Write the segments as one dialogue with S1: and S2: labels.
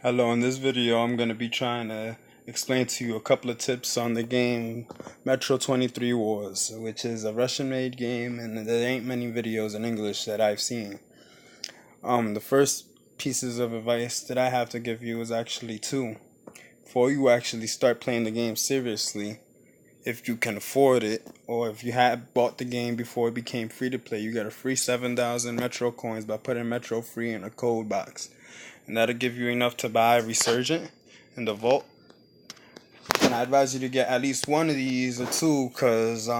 S1: Hello, in this video I'm going to be trying to explain to you a couple of tips on the game Metro 23 Wars, which is a Russian made game and there ain't many videos in English that I've seen. The first pieces of advice that I have to give you is actually two. Before you actually start playing the game seriously, if you can afford it, or if you had bought the game before it became free to play, you get a free 7,000 Metro coins by putting Metro free in a code box. And that'll give you enough to buy Resurgent in the vault. And I advise you to get at least one of these or two, cause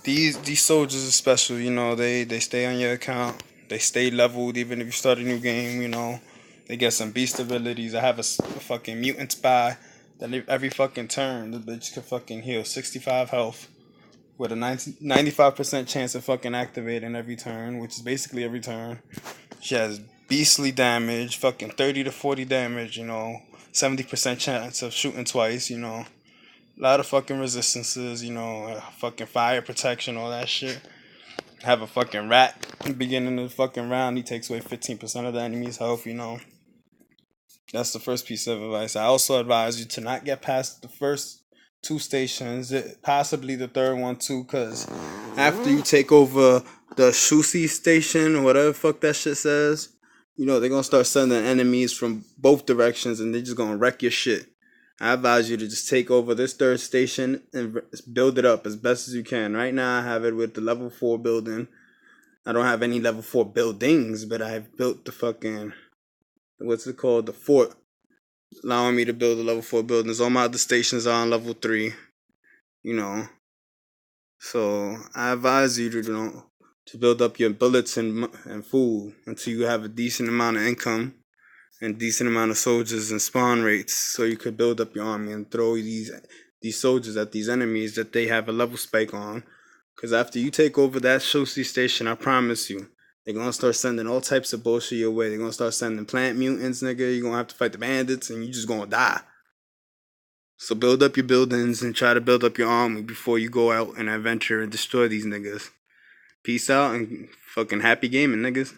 S1: these soldiers are special. They stay on your account. They stay leveled even if you start a new game. They get some beast abilities. I have a fucking mutant spy that every fucking turn the bitch can fucking heal 65 health with a 95% chance of fucking activating every turn, which is basically every turn. She has beastly damage, fucking 30 to 40 damage, 70% chance of shooting twice, a lot of fucking resistances, fucking fire protection, all that shit. Have a fucking rat in the beginning of the fucking round, he takes away 15% of the enemy's health. That's the first piece of advice. I also advise you to not get past the first two stations, possibly the third one too, because after you take over the Shusi station or whatever the fuck that shit says, they're gonna start sending enemies from both directions and they're just gonna wreck your shit. I advise you to just take over this third station and build it up as best as you can. Right now, I have it with the level 4 building. I don't have any level 4 buildings, but I've built the fucking, what's it called? The fort, allowing me to build the level 4 buildings. All my other stations are on level 3, you know. So I advise you to build up your bullets and food until you have a decent amount of income and decent amount of soldiers and spawn rates, so you could build up your army and throw these soldiers at these enemies that they have a level spike on. Because after you take over that Shosi station, I promise you, they're gonna start sending all types of bullshit your way. They're gonna start sending plant mutants, nigga. You're gonna have to fight the bandits and you just gonna die. So build up your buildings and try to build up your army before you go out and adventure and destroy these niggas. Peace out and fucking happy gaming, niggas.